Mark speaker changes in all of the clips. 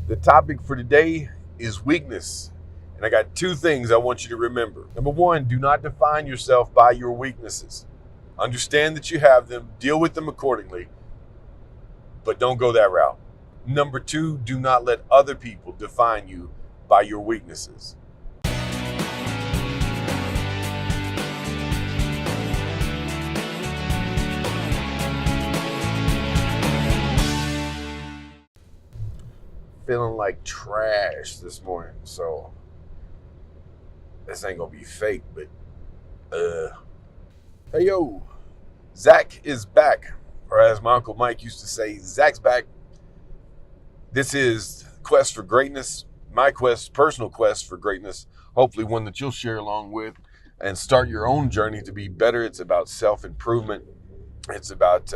Speaker 1: The topic for today is weakness. And I got two things I want you to remember. Number one, do not define yourself by your weaknesses. Understand that you have them, deal with them accordingly, but don't go that route. Number two, do not let other people define you by your weaknesses. Feeling like trash this morning, so this ain't gonna be fake, but hey yo, Zach is back, or as my Uncle Mike used to say, Zach's back. This is Quest for Greatness, my personal quest for greatness, hopefully one that you'll share along with and start your own journey to be better. It's about self-improvement. It's about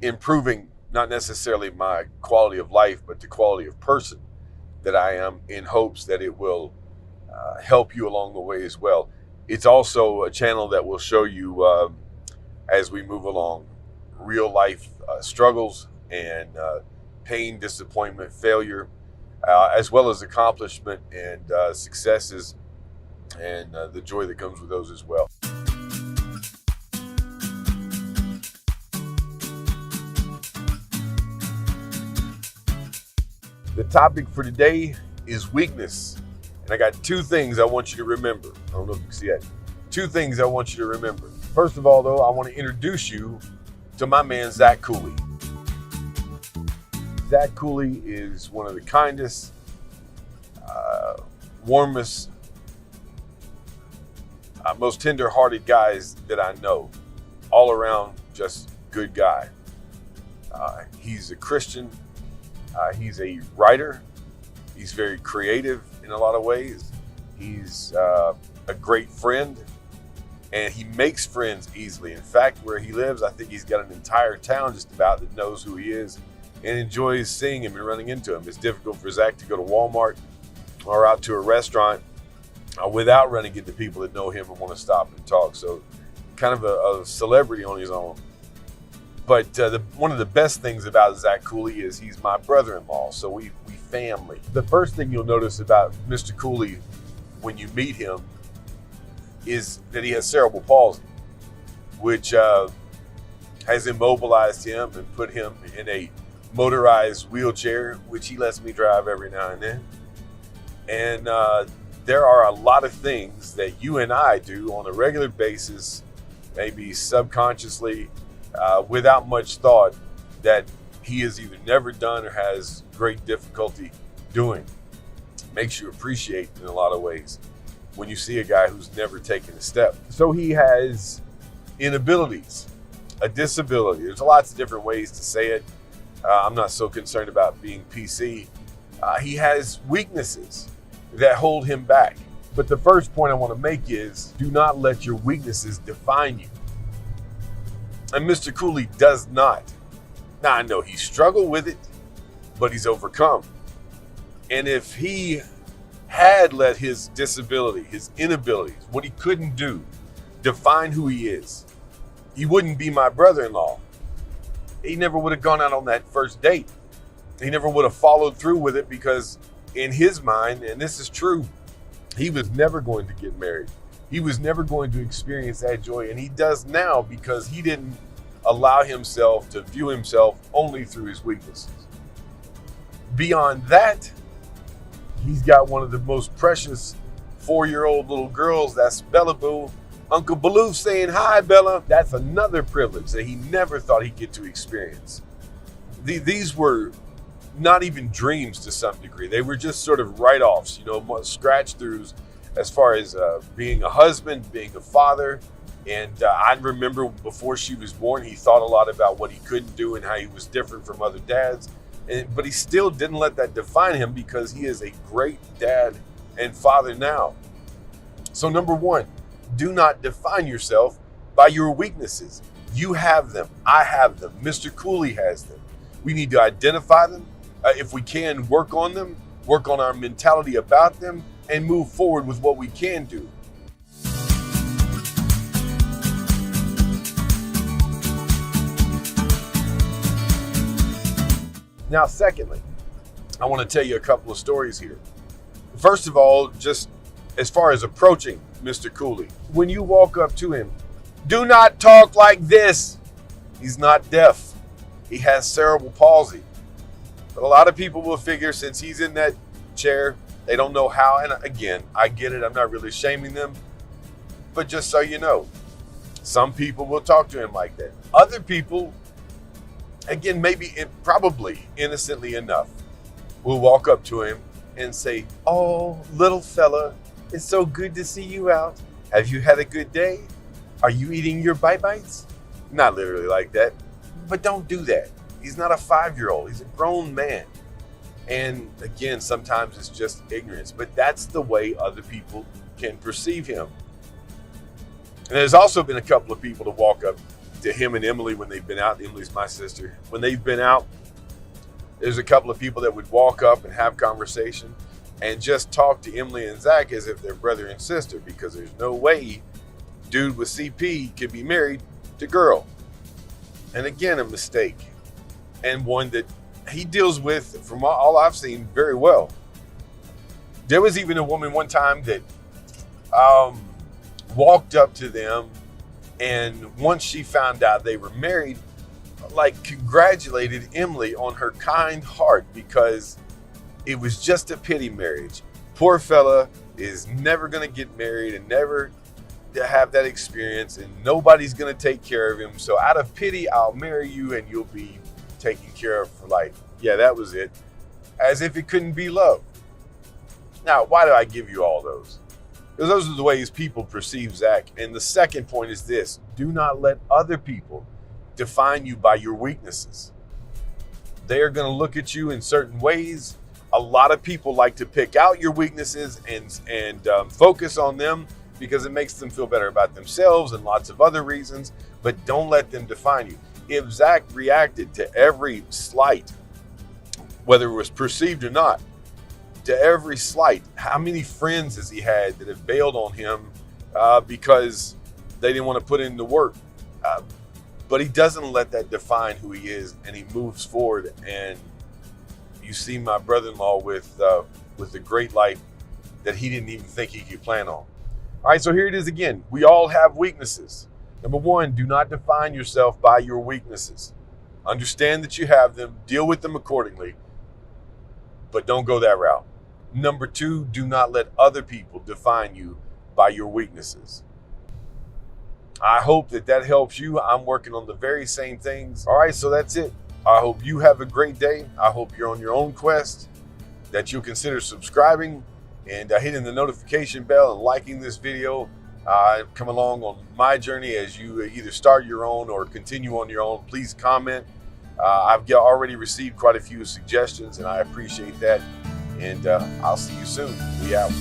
Speaker 1: improving not necessarily my quality of life, but the quality of person that I am, in hopes that it will help you along the way as well. It's also a channel that will show you, as we move along, real life struggles and pain, disappointment, failure, as well as accomplishment and successes, and the joy that comes with those as well. The topic for today is weakness. And I got two things I want you to remember. I don't know if you can see that. Two things I want you to remember. First of all, though, I want to introduce you to my man, Zach Cooley. Zach Cooley is one of the kindest, warmest, most tender-hearted guys that I know. All around, just good guy. He's a Christian. He's a writer. He's very creative in a lot of ways. He's a great friend, and he makes friends easily. In fact, where he lives, I think he's got an entire town just about that knows who he is and enjoys seeing him and running into him. It's difficult for Zach to go to Walmart or out to a restaurant without running into people that know him and want to stop and talk. So kind of a celebrity on his own. But one of the best things about Zach Cooley is he's my brother-in-law, so we family. The first thing you'll notice about Mr. Cooley when you meet him is that he has cerebral palsy, which has immobilized him and put him in a motorized wheelchair, which he lets me drive every now and then. And there are a lot of things that you and I do on a regular basis, maybe subconsciously, without much thought, that he has either never done or has great difficulty doing. Makes you appreciate in a lot of ways when you see a guy who's never taken a step. So he has inabilities, a disability. There's lots of different ways to say it. I'm not so concerned about being PC. He has weaknesses that hold him back. But the first point I want to make is, do not let your weaknesses define you. And Mr. Cooley does not. Now, I know he struggled with it, but he's overcome. And if he had let his disability, his inabilities, what he couldn't do, define who he is, he wouldn't be my brother-in-law. He never would have gone out on that first date. He never would have followed through with it, because in his mind, and this is true, he was never going to get married. He was never going to experience that joy, and he does now, because he didn't allow himself to view himself only through his weaknesses. Beyond that, he's got one of the most precious 4-year-old little girls. That's Bella Boo. Uncle Baloo saying hi, Bella. That's another privilege that he never thought he'd get to experience. These were not even dreams to some degree. They were just sort of write-offs, scratch-throughs as far as being a husband, being a father. And I remember before she was born, he thought a lot about what he couldn't do and how he was different from other dads. But he still didn't let that define him, because he is a great dad and father now. So number one, do not define yourself by your weaknesses. You have them. I have them. Mr. Cooley has them. We need to identify them. If we can, work on them, work on our mentality about them, and move forward with what we can do. Now, secondly, I want to tell you a couple of stories here. First of all, just as far as approaching Mr. Cooley, when you walk up to him, do not talk like this. He's not deaf. He has cerebral palsy. But a lot of people will figure since he's in that chair, they don't know how. And again, I get it. I'm not really shaming them. But just so you know, some people will talk to him like that. Other people, again, probably innocently enough, will walk up to him and say, "Oh, little fella, it's so good to see you out. Have you had a good day? Are you eating your bite-bites?" Not literally like that, but don't do that. He's not a 5-year-old. He's a grown man. And again, sometimes it's just ignorance, but that's the way other people can perceive him. And there's also been a couple of people to walk up to him and Emily when they've been out. Emily's my sister. When they've been out, there's a couple of people that would walk up and have conversation and just talk to Emily and Zach as if they're brother and sister, because there's no way dude with CP could be married to girl. And again, a mistake, and one that he deals with, from all I've seen, very well. There was even a woman one time that walked up to them, and once she found out they were married, congratulated Emily on her kind heart, because it was just a pity marriage. Poor fella is never going to get married and never to have that experience, and nobody's going to take care of him. So out of pity, I'll marry you and you'll be taken care of for life. Yeah, that was it. As if it couldn't be love. Now, why do I give you all those? Because those are the ways people perceive Zach. And the second point is this: do not let other people define you by your weaknesses. They are going to look at you in certain ways. A lot of people like to pick out your weaknesses and focus on them because it makes them feel better about themselves and lots of other reasons, but don't let them define you. If Zach reacted to every slight, whether it was perceived or not, to every slight, how many friends has he had that have bailed on him because they didn't want to put in the work? But he doesn't let that define who he is, and he moves forward. And you see my brother-in-law with a great life that he didn't even think he could plan on. All right, so here it is again. We all have weaknesses. Number one, do not define yourself by your weaknesses. Understand that you have them, deal with them accordingly, but don't go that route. Number two, do not let other people define you by your weaknesses. I hope that helps you. I'm working on the very same things. All right, so that's it. I hope you have a great day. I hope you're on your own quest, that you'll consider subscribing and hitting the notification bell and liking this video. Come along on my journey as you either start your own or continue on your own. Please comment. I've already received quite a few suggestions, and I appreciate that. And I'll see you soon. We out.